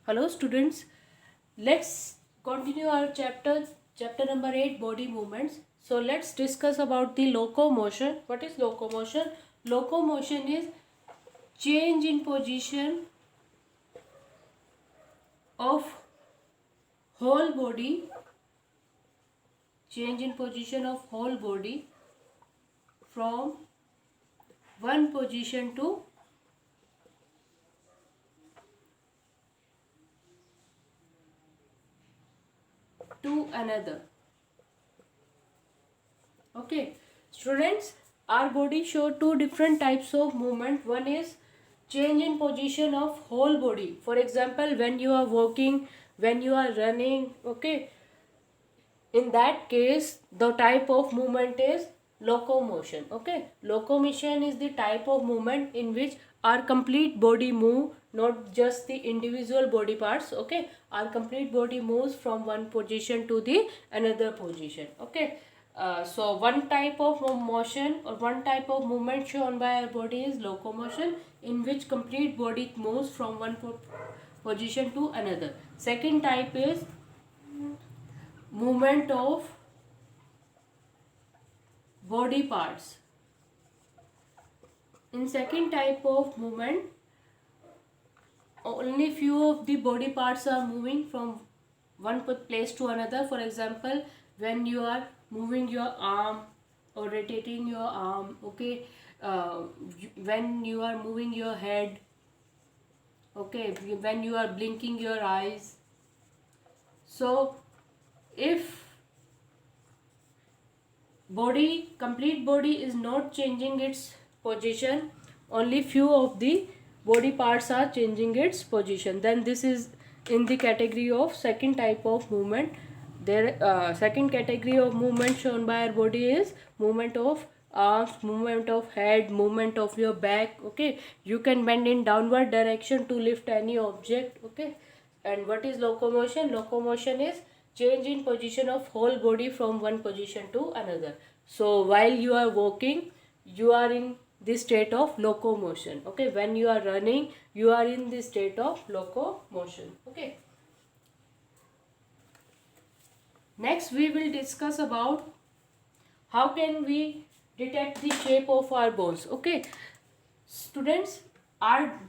Hello students, let's continue our chapter number 8, body movements. So let's discuss about the locomotion. What is locomotion? Locomotion is change in position of whole body, change in position of whole body from one position to another. Okay, students, our body show two different types of movement. One is change in position of whole body. For example, when you are walking, when you are running, okay, in that case the type of movement is locomotion. Okay, locomotion is the type of movement in which our complete body move, not just the individual body parts. Okay, our complete body moves from one position to the another position. Okay, so one type of motion or one type of movement shown by our body is locomotion, in which complete body moves from one position to another. Second type is movement of body parts. In second type of movement, only few of the body parts are moving from one place to another. For example, when you are moving your arm or rotating your arm, okay, when you are moving your head, okay, when you are blinking your eyes. So if complete body is not changing its position, only few of the body parts are changing its position, then this is in the category of second type of movement. There second category of movement shown by our body is movement of arms, movement of head, movement of your back. Okay, you can bend in downward direction to lift any object. Okay, and what is locomotion? Locomotion is change in position of whole body from one position to another. So while you are walking, you are in the state of locomotion. Okay, when you are running, you are in the state of locomotion. Okay, next we will discuss about how can we detect the shape of our bones. Okay, students, our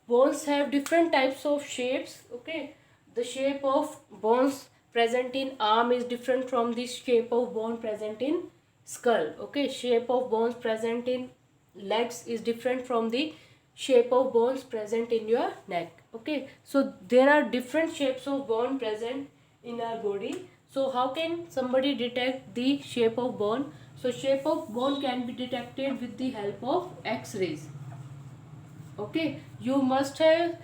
bones have different types of shapes. Okay, the shape of bones present in arm is different from the shape of bone present in skull. Okay, shape of bones present in legs is different from the shape of bones present in your neck. Okay, so there are different shapes of bone present in our body. So how can somebody detect the shape of bone? So shape of bone can be detected with the help of x-rays. Okay, you must have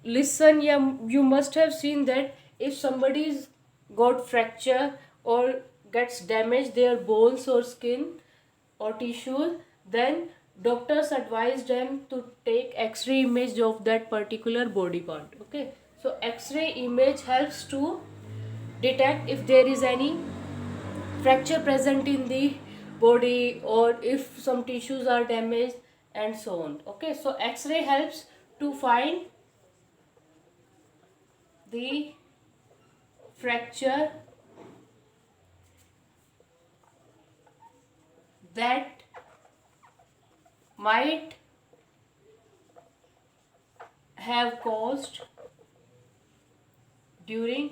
listened, yeah, you must have seen that if somebody's got fracture or gets damaged their bones or skin or tissues, then doctors advise them to take x-ray image of that particular body part. Okay, so x-ray image helps to detect if there is any fracture present in the body or if some tissues are damaged and so on. Okay, so x-ray helps to find the fracture that might have caused during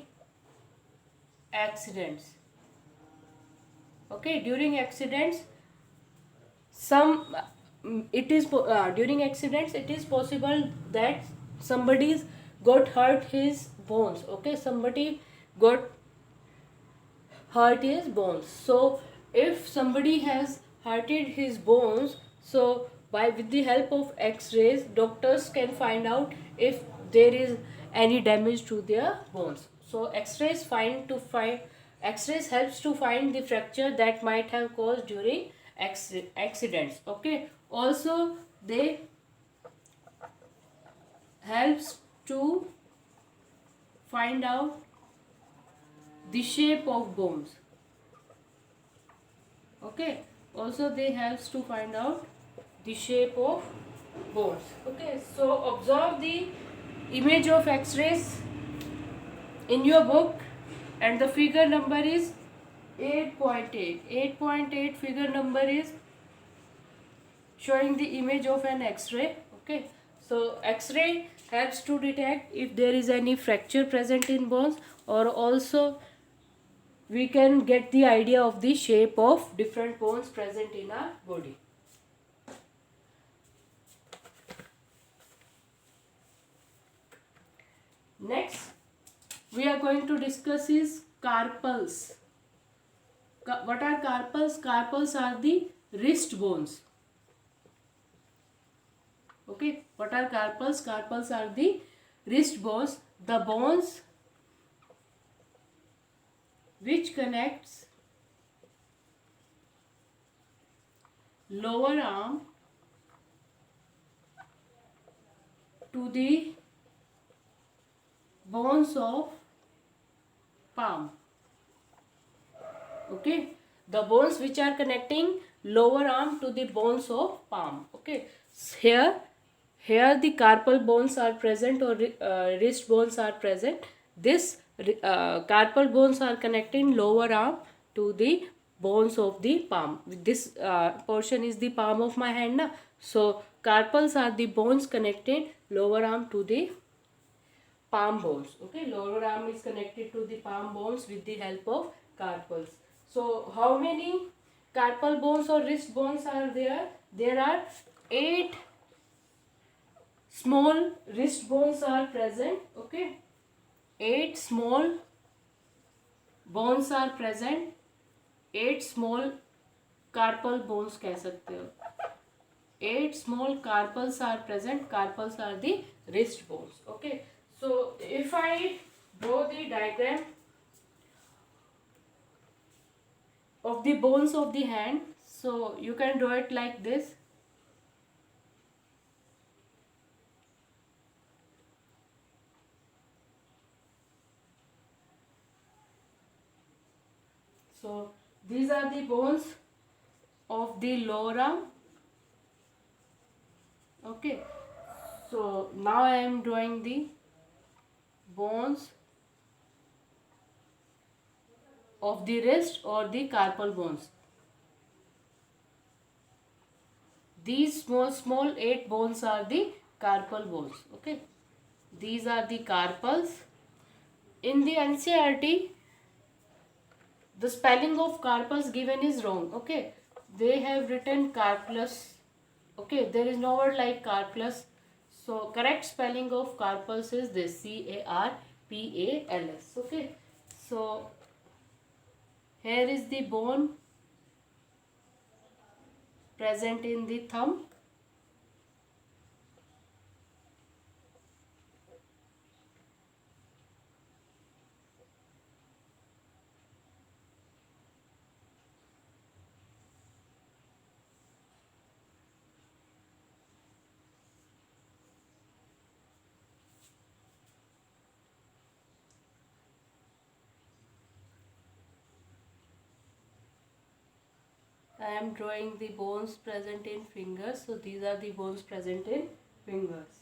accidents. Okay, during accidents, some it is during accidents it is possible that somebody's got hurt his bones. Okay, somebody got hurt his bones. So if somebody has hurted his bones, so by with the help of x-rays doctors can find out if there is any damage to their bones. So x-rays helps to find the fracture that might have caused during accidents. Okay, also they helps to find out the shape of bones. Okay, also they helps to find out the shape of bones. Okay, so observe the image of x-rays in your book, and the figure number is 8.8. 8.8 figure number is showing the image of an x-ray. Okay, so x-ray helps to detect if there is any fracture present in bones, or also we can get the idea of the shape of different bones present in our body. Next, we are going to discuss is carpals. What are carpals? Carpals are the wrist bones. Okay, what are carpals? Carpals are the wrist bones, the bones which connects lower arm to the bones of palm. Okay, the bones which are connecting lower arm to the bones of palm. Okay, here the carpal bones are present, or wrist bones are present. This carpal bones are connecting lower arm to the bones of the palm. This portion is the palm of my hand na? So carpals are the bones connecting lower arm to the palm bones. Okay, lower arm is connected to the palm bones with the help of carpals. So how many carpal bones or wrist bones are there? There are 8 small wrist bones are present. Okay, 8 small bones are present. 8 small carpal bones कह सकते हो. 8 small carpals are present. Carpals are the wrist bones. Okay, so if I draw the diagram of the bones of the hand, so you can draw it like this. So these are the bones of the lower arm. Okay, so now I am drawing the bones of the wrist or the carpal bones. These small 8 bones are the carpal bones. Okay, these are the carpals. In the NCERT, the spelling of carpals given is wrong. Okay, they have written carpus. Okay, there is no word like carpus. So correct spelling of carpals is this, CARPALS. Okay, so here is the bone present in the thumb. I am drawing the bones present in fingers. So these are the bones present in fingers.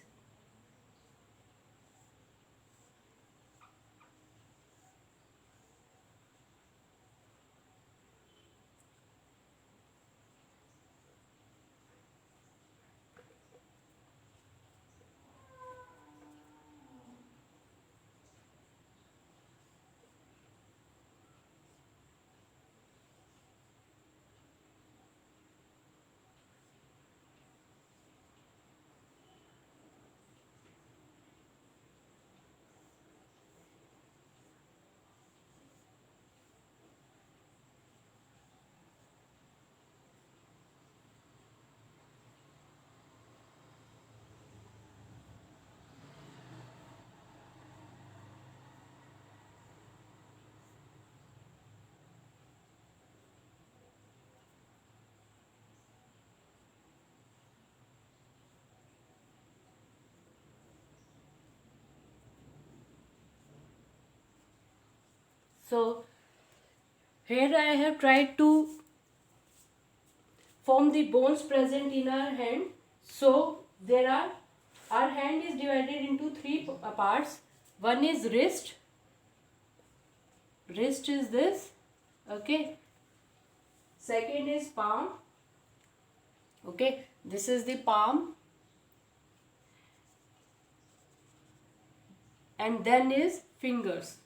So here I have tried to form the bones present in our hand. So there are, our hand is divided divided into three parts. One is wrist. Wrist is this. Okay. Second is palm. Okay. This is the palm. And then is fingers.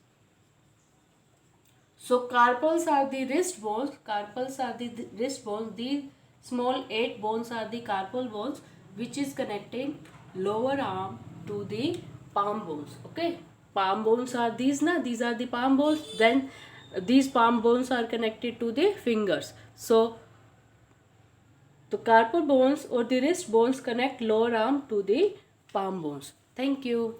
So carpals are the wrist bones. Carpals are the wrist bones. These small 8 bones are the carpal bones, which is connecting lower arm to the palm bones. Okay, palm bones are these na. These are the palm bones. Then these palm bones are connected to the fingers. So the carpal bones or the wrist bones connect lower arm to the palm bones. Thank you.